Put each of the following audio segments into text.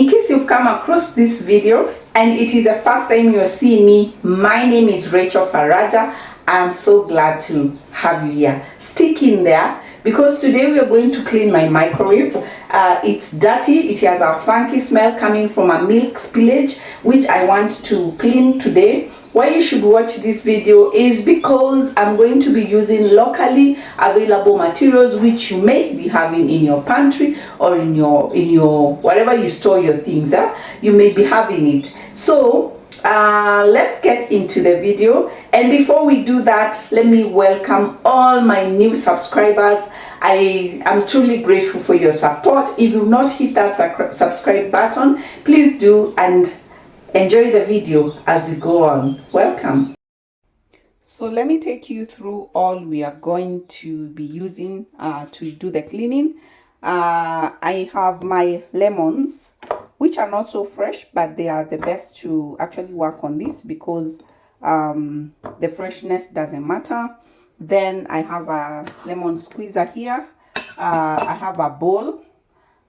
In case you've come across this video and it is the first time you're seeing me, my name is Rachel Faraja. I'm so glad to have you here. Stick in there because today we are going to clean my microwave. It's dirty, it has a funky smell coming from a milk spillage, which I want to clean today. Why you should watch this video is because I'm going to be using locally available materials which you may be having in your pantry or in your wherever you store your things. You may be having it. So let's get into the video, and before we do that, let me welcome all my new subscribers. I am truly grateful for your support. If you've not hit that subscribe button, please do, and enjoy the video as we go on. Welcome. So let me take you through all we are going to be using to do the cleaning. I have my lemons, which are not so fresh, but they are the best to actually work on this because the freshness doesn't matter. Then I have a lemon squeezer here. I have a bowl,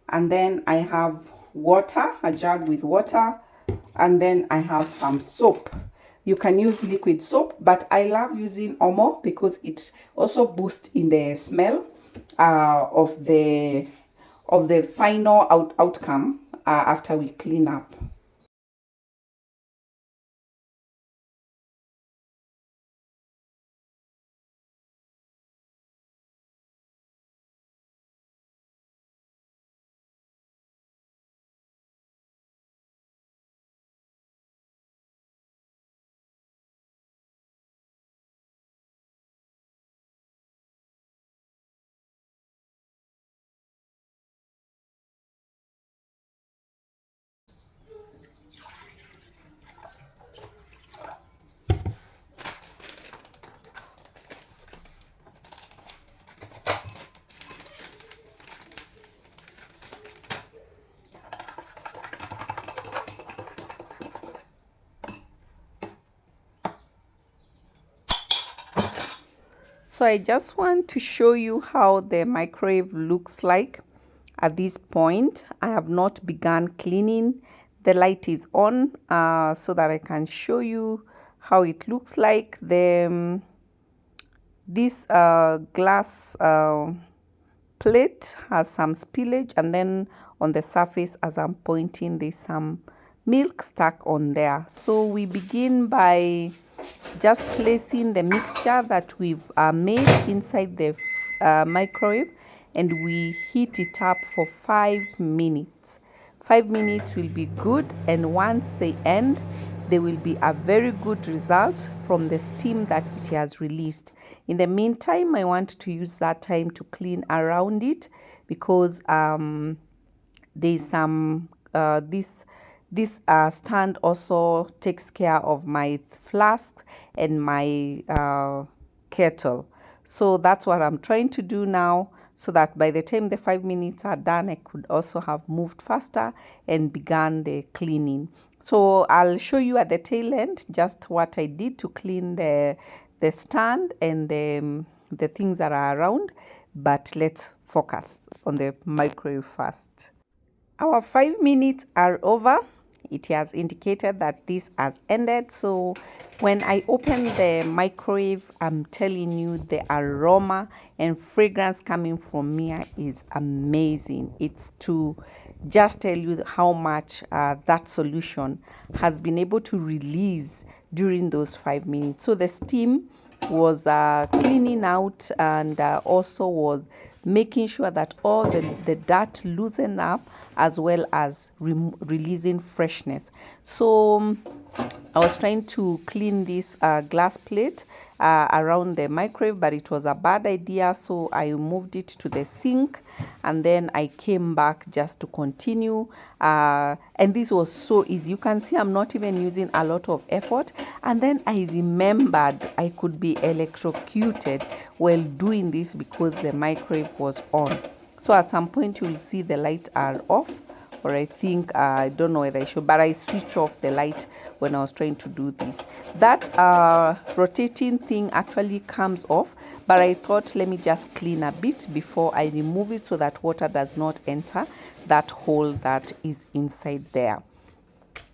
and then I have water, a jug with water, and then I have some soap. You can use liquid soap, but I love using Omo because it also boosts in the smell of the final outcome after we clean up. So I just want to show you how the microwave looks like at this point. I have not begun cleaning. The light is on so that I can show you how it looks like. This glass plate has some spillage, and then on the surface as I'm pointing, there's some milk stuck on there. So we begin by just placing the mixture that we've made inside the microwave, and we heat it up for 5 minutes. 5 minutes will be good, and once they end, there will be a very good result from the steam that it has released. In the meantime, I want to use that time to clean around it because there's some this stand also takes care of my flask and my kettle. So that's what I'm trying to do now, so that by the time the 5 minutes are done, I could also have moved faster and began the cleaning. So I'll show you at the tail end just what I did to clean the stand and the things that are around. But let's focus on the microwave first. Our 5 minutes are over. It has indicated that this has ended. So when I open the microwave, I'm telling you, the aroma and fragrance coming from here is amazing. It's to just tell you how much that solution has been able to release during those 5 minutes. So the steam was cleaning out and also was making sure that all the dirt loosened up, as well as releasing freshness. So I was trying to clean this glass plate around the microwave, but it was a bad idea, so I moved it to the sink, and then I came back just to continue. And this was so easy. You can see I'm not even using a lot of effort. And then I remembered I could be electrocuted while doing this because the microwave was on. So at some point you'll see the lights are off, or I think I don't know whether I should, but I switched off the light when I was trying to do this. That rotating thing actually comes off, but I thought let me just clean a bit before I remove it so that water does not enter that hole that is inside there.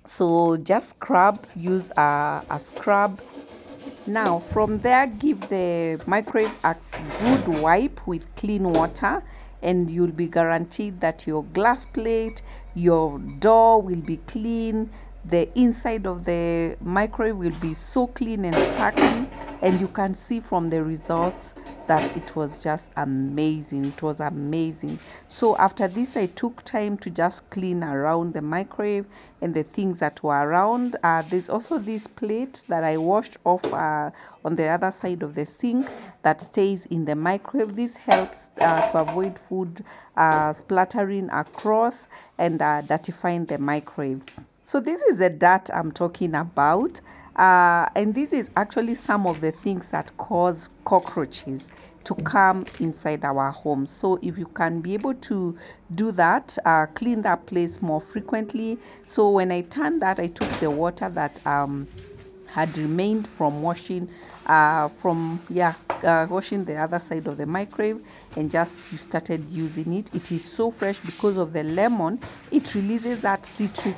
So just scrub, use a scrub. Now from there, give the microwave a good wipe with clean water, and you'll be guaranteed that your glass plate, your door will be clean. The inside of the microwave will be so clean and sparkly, and you can see from the results that it was just amazing. It was amazing. So after this, I took time to just clean around the microwave and the things that were around. There's also this plate that I washed off on the other side of the sink that stays in the microwave. This helps to avoid food splattering across and dirtifying the microwave. So this is the dirt I'm talking about. And this is actually some of the things that cause cockroaches to come inside our homes. So if you can be able to do that, clean that place more frequently. So when I turned that, I took the water that had remained from washing washing the other side of the microwave, and just started using it. It is so fresh because of the lemon. It releases that citric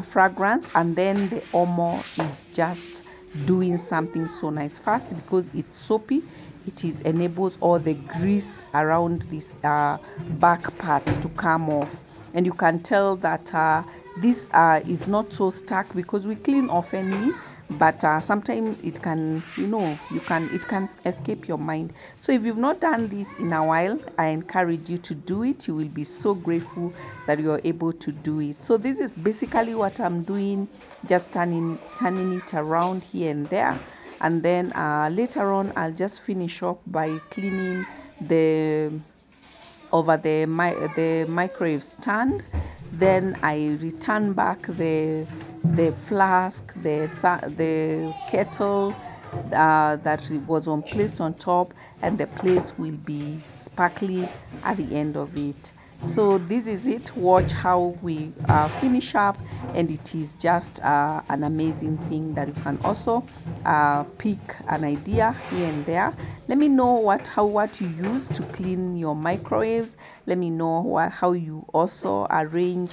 fragrance, and then the omo is just doing something so nice. First, because it's soapy, it enables all the grease around this back part to come off, and you can tell that this is not so stuck because we clean oftenly, but sometimes it can, it can escape your mind. So if you've not done this in a while, I encourage you to do it. You will be so grateful that you're able to do it. So this is basically what I'm doing, just turning it around here and there. And then later on, I'll just finish up by cleaning the microwave stand. Then I return back the flask, the kettle that was placed on top, and the place will be sparkly at the end of it. So this is it. Watch how we finish up, and it is just an amazing thing that you can also pick an idea here and there. Let me know what you use to clean your microwaves. Let me know how you also arrange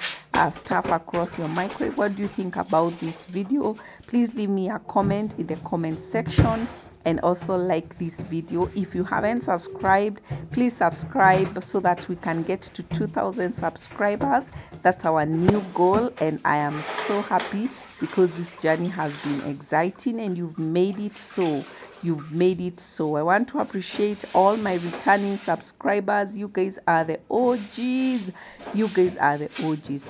stuff across your microwave. What do you think about this video? Please leave me a comment in the comment section, and also like this video. If you haven't subscribed, please subscribe so that we can get to 2,000 subscribers. That's our new goal, and I am so happy because this journey has been exciting, and you've made it so. I want to appreciate all my returning subscribers. You guys are the OGs.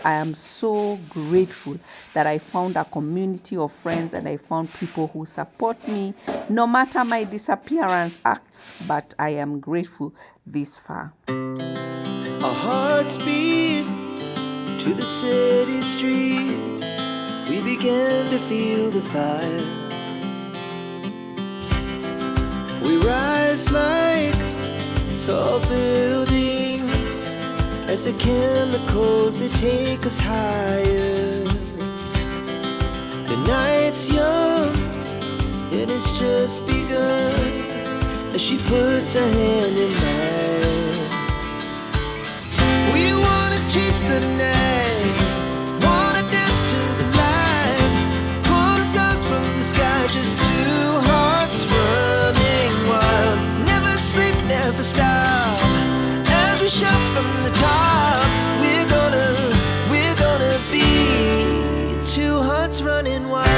I am so grateful that I found a community of friends, and I found people who support me no matter my disappearance acts, but I am grateful this far. Our hearts beat to the city streets. We began to feel the fire. We rise like tall buildings as the chemicals, they take us higher. The night's young, it has just begun as she puts her hand in mine. We wanna chase the night, wanna dance to the light, pull the stars from the sky, just two hearts running wild. Never sleep, never stop, as we shout from the top. We're gonna be two hearts running wild.